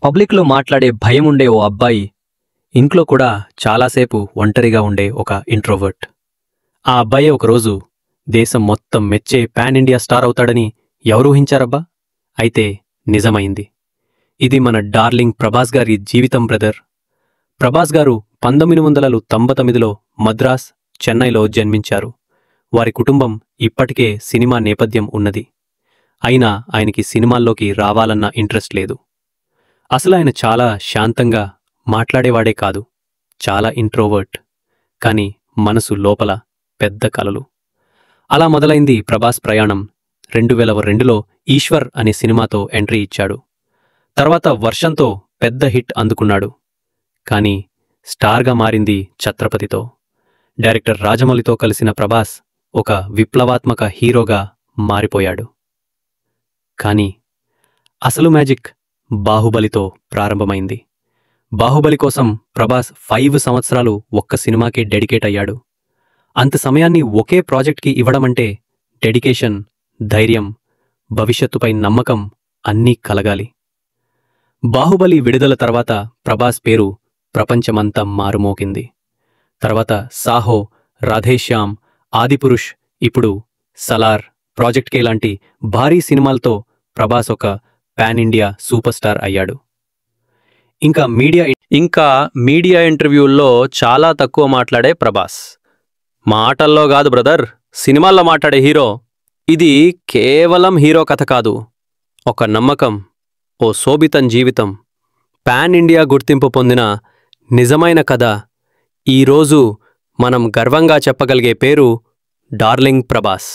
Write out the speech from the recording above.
పబ్లిక్లో మాట్లాడే భయం ఉండే ఓ అబ్బాయి ఇంట్లో కూడా చాలాసేపు ఒంటరిగా ఉండే ఒక ఇంట్రోవర్ట్. ఆ అబ్బాయి ఒకరోజు దేశం మొత్తం మెచ్చే పాన్ ఇండియా స్టార్ అవుతాడని ఎవరు ఊహించారబ్బా? అయితే నిజమైంది. ఇది మన డార్లింగ్ ప్రభాస్ గారి జీవితం బ్రదర్. ప్రభాస్ గారు 1999లో మద్రాస్, చెన్నైలో జన్మించారు. వారి కుటుంబం ఇప్పటికే సినిమా నేపథ్యం ఉన్నది. అయినా ఆయనకి సినిమాల్లోకి రావాలన్న ఇంట్రెస్ట్ లేదు. అసలాయన చాలా శాంతంగా మాట్లాడేవాడే కాదు, చాలా ఇంట్రోవర్ట్. కాని మనసు లోపల పెద్ద కలలు. అలా మొదలైంది ప్రభాస్ ప్రయాణం. 2002లో ఈశ్వర్ అనే సినిమాతో ఎంట్రీ ఇచ్చాడు. తర్వాత వర్షంతో పెద్ద హిట్ అందుకున్నాడు. కాని స్టార్గా మారింది ఛత్రపతితో. డైరెక్టర్ రాజమౌళితో కలిసిన ప్రభాస్ ఒక విప్లవాత్మక హీరోగా మారిపోయాడు. కాని అసలు మ్యాజిక్ బాహుబలితో ప్రారంభమైంది. బాహుబలి కోసం ప్రభాస్ 5 సంవత్సరాలు ఒక్క సినిమాకే డెడికేట్ అయ్యాడు. అంత సమయాన్ని ఒకే ప్రాజెక్ట్కి ఇవ్వడమంటే డెడికేషన్, ధైర్యం, భవిష్యత్తుపై నమ్మకం అన్నీ కలగాలి. బాహుబలి విడుదల తర్వాత ప్రభాస్ పేరు ప్రపంచమంతా మారుమోగింది. తర్వాత సాహో, రాధేశ్యామ్, ఆదిపురుష్, ఇప్పుడు సలార్, ప్రాజెక్ట్ కే లాంటి భారీ సినిమాలతో ప్రభాస్ ఒక పాన్ ఇండియా సూపర్ స్టార్ అయ్యాడు. ఇంకా మీడియా ఇంటర్వ్యూల్లో చాలా తక్కువ మాట్లాడే ప్రభాస్. మాటల్లో కాదు బ్రదర్, సినిమాల్లో మాట్లాడే హీరో. ఇది కేవలం హీరో కథ కాదు, ఒక నమ్మకం, ఓ శోభితం జీవితం, పాన్ ఇండియా గుర్తింపు పొందిన నిజమైన కథ. ఈరోజు మనం గర్వంగా చెప్పగలిగే పేరు డార్లింగ్ ప్రభాస్.